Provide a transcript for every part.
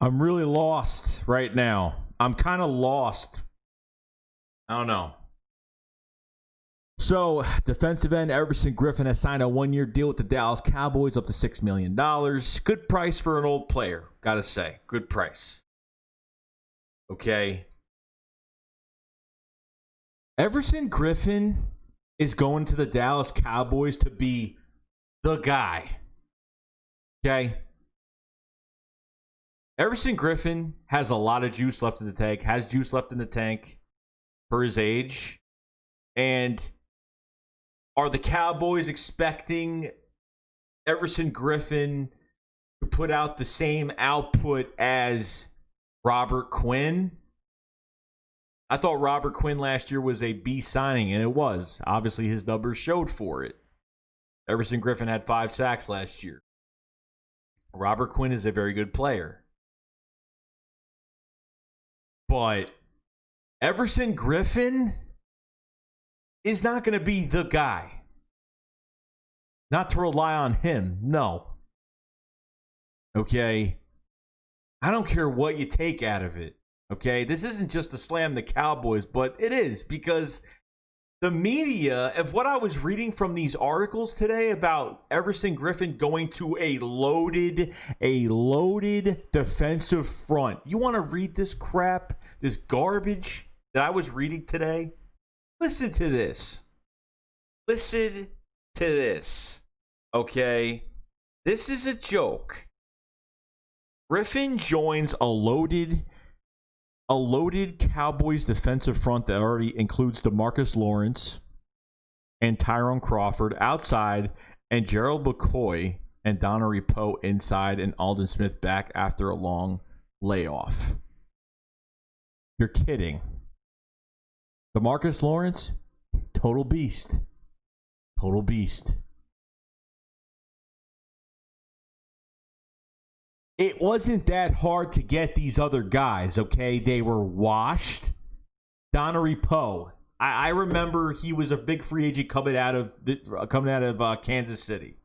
I'm really lost right now. I'm kind of lost. I don't know. So, defensive end Everson Griffin has signed a 1-year deal with the Dallas Cowboys up to $6 million. Good price for an old player, gotta say. Good price. Okay. Everson Griffin is going to the Dallas Cowboys to be the guy. Okay. Everson Griffin has a lot of juice left in the tank, has juice left in the tank for his age. And are the Cowboys expecting Everson Griffin to put out the same output as Robert Quinn? I thought Robert Quinn last year was a B signing, and it was. Obviously, his numbers showed for it. Everson Griffin had 5 sacks last year. Robert Quinn is a very good player. But Everson Griffin is not going to be the guy. Not to rely on him, no. Okay? I don't care what you take out of it. Okay? This isn't just to slam the Cowboys, but it is because the media, of what I was reading from these articles today about Everson Griffin going to a loaded defensive front. You want to read this crap, this garbage that I was reading today? Listen to this. Listen to this. Okay? This is a joke. Griffin joins a loaded Cowboys defensive front that already includes DeMarcus Lawrence and Tyrone Crawford outside, and Gerald McCoy and Donnery Poe inside, and Aldon Smith back after a long layoff. You're kidding. DeMarcus Lawrence, total beast. Total beast. It wasn't that hard to get these other guys, okay? They were washed. Donnery Poe. I remember he was a big free agent coming out of Kansas City.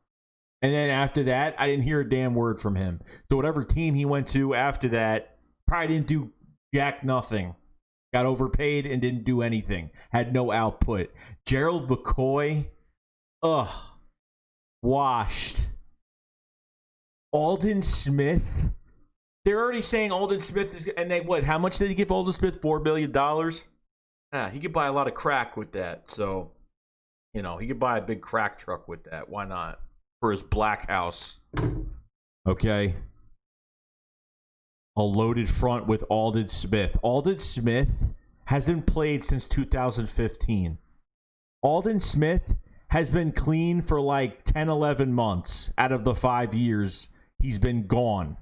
And then after that, I didn't hear a damn word from him. So whatever team he went to after that, probably didn't do jack nothing. Got overpaid and didn't do anything. Had no output. Gerald McCoy, washed. Aldon Smith, they're already saying Aldon Smith is, and they what? How much did he give Aldon Smith? $4 billion. He could buy a lot of crack with that. So, he could buy a big crack truck with that. Why not? For his black house. Okay. A loaded front with Aldon Smith. Aldon Smith hasn't played since 2015. Aldon Smith has been clean for like 10, 11 months out of the 5 years he's been gone.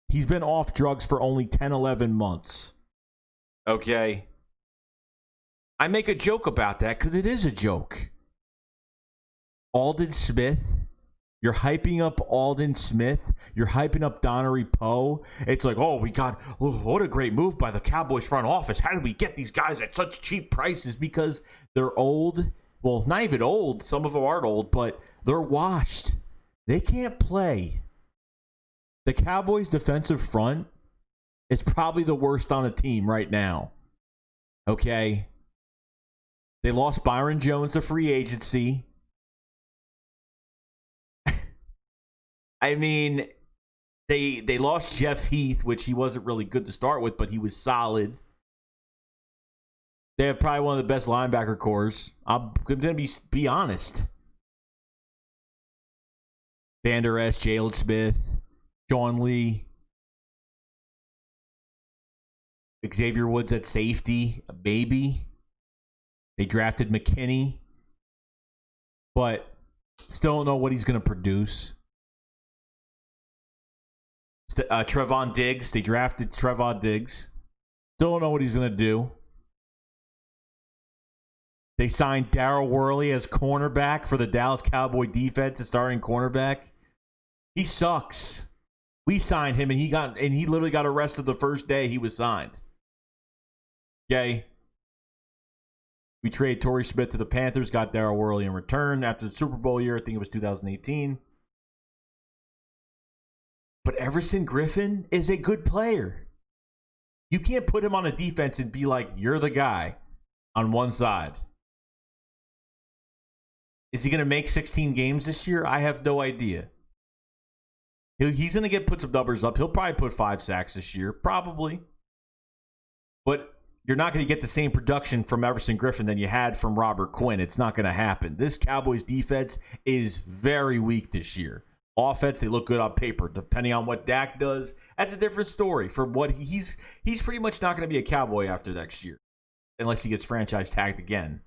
He's been off drugs for only 10, 11 months. Okay? I make a joke about that because it is a joke. Aldon Smith, you're hyping up Aldon Smith. You're hyping up Donnery Poe. It's like, what a great move by the Cowboys front office. How did we get these guys at such cheap prices? Because they're old. Well, not even old. Some of them aren't old, but they're washed. They can't play. The Cowboys' defensive front is probably the worst on the team right now. Okay? They lost Byron Jones to free agency. I mean, they lost Jeff Heath, which he wasn't really good to start with, but he was solid. They have probably one of the best linebacker cores. I'm going to be honest. Vander Esch, Jalen Smith, Sean Lee, Xavier Woods at safety, a baby. They drafted McKinney, but still don't know what he's going to produce. Trevon Diggs, they drafted Trevon Diggs. Still don't know what he's going to do. They signed Darryl Worley as cornerback for the Dallas Cowboy defense, a starting cornerback. He sucks. We signed him, and he literally got arrested the first day he was signed. Okay. We traded Torrey Smith to the Panthers, got Darryl Worley in return after the Super Bowl year. I think it was 2018. But Everson Griffin is a good player. You can't put him on a defense and be like, you're the guy on one side. Is he going to make 16 games this year? I have no idea. He's going to put some numbers up. He'll probably put 5 sacks this year. Probably. But you're not going to get the same production from Everson Griffin than you had from Robert Quinn. It's not going to happen. This Cowboys defense is very weak this year. Offense, they look good on paper. Depending on what Dak does, that's a different story. For what he's pretty much not going to be a Cowboy after next year. Unless he gets franchise tagged again.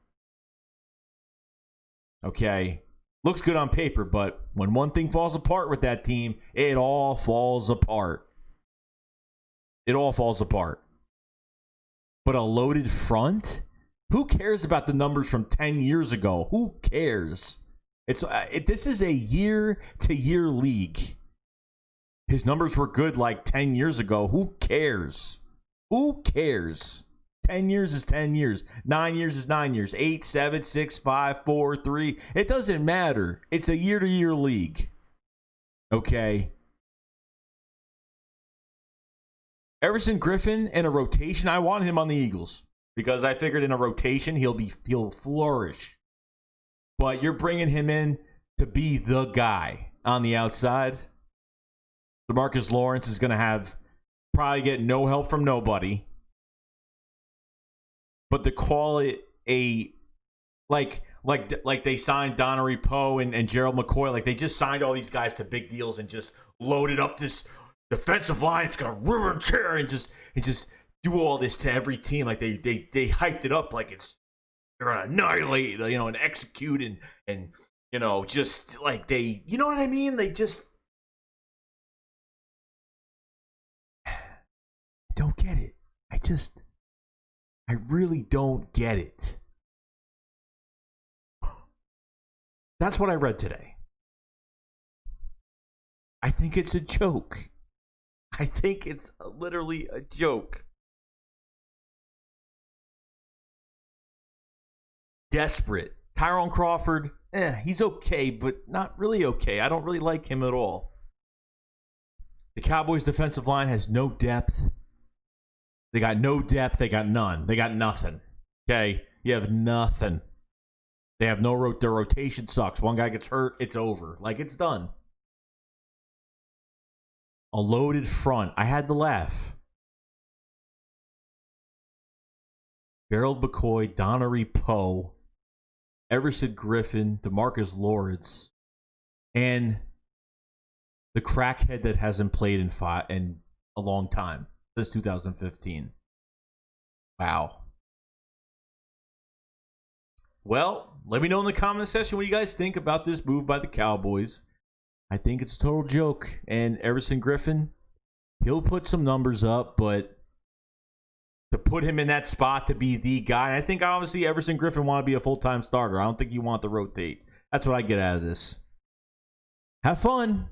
Okay. Looks good on paper, but when one thing falls apart with that team, it all falls apart. It all falls apart. But a loaded front? Who cares about the numbers from 10 years ago? Who cares? This is a year-to-year league. His numbers were good like 10 years ago. Who cares? Who cares? 10 years is 10 years. 9 years is 9 years. 8, 7, 6, 5, 4, 3. It doesn't matter. It's a year-to-year league. Okay? Everson Griffin in a rotation, I want him on the Eagles. Because I figured in a rotation, he'll flourish. But you're bringing him in to be the guy on the outside. DeMarcus Lawrence is going to probably get no help from nobody. But to call it like they signed Donnery Poe and Gerald McCoy, like they just signed all these guys to big deals and just loaded up this defensive line. It's going to rip and tear and just do all this to every team. Like they hyped it up like they're going to annihilate, and execute and just like they, you know what I mean? They just don't get it. I really don't get it. That's what I read today. I think it's a joke. I think it's literally a joke. Desperate. Tyrone Crawford, he's okay, but not really okay. I don't really like him at all. The Cowboys' defensive line has no depth. They got no depth. They got none. They got nothing. Okay? You have nothing. They have no their rotation sucks. One guy gets hurt, it's over. Like, it's done. A loaded front. I had to laugh. Gerald McCoy, Donnery Poe, Everson Griffin, DeMarcus Lawrence, and the crackhead that hasn't played in a long time. Since 2015. Wow. Well, let me know in the comment section what you guys think about this move by the Cowboys. I think it's a total joke. And Everson Griffin, he'll put some numbers up, but to put him in that spot to be the guy, I think obviously Everson Griffin want to be a full-time starter. I don't think you want to rotate. That's what I get out of this. Have fun.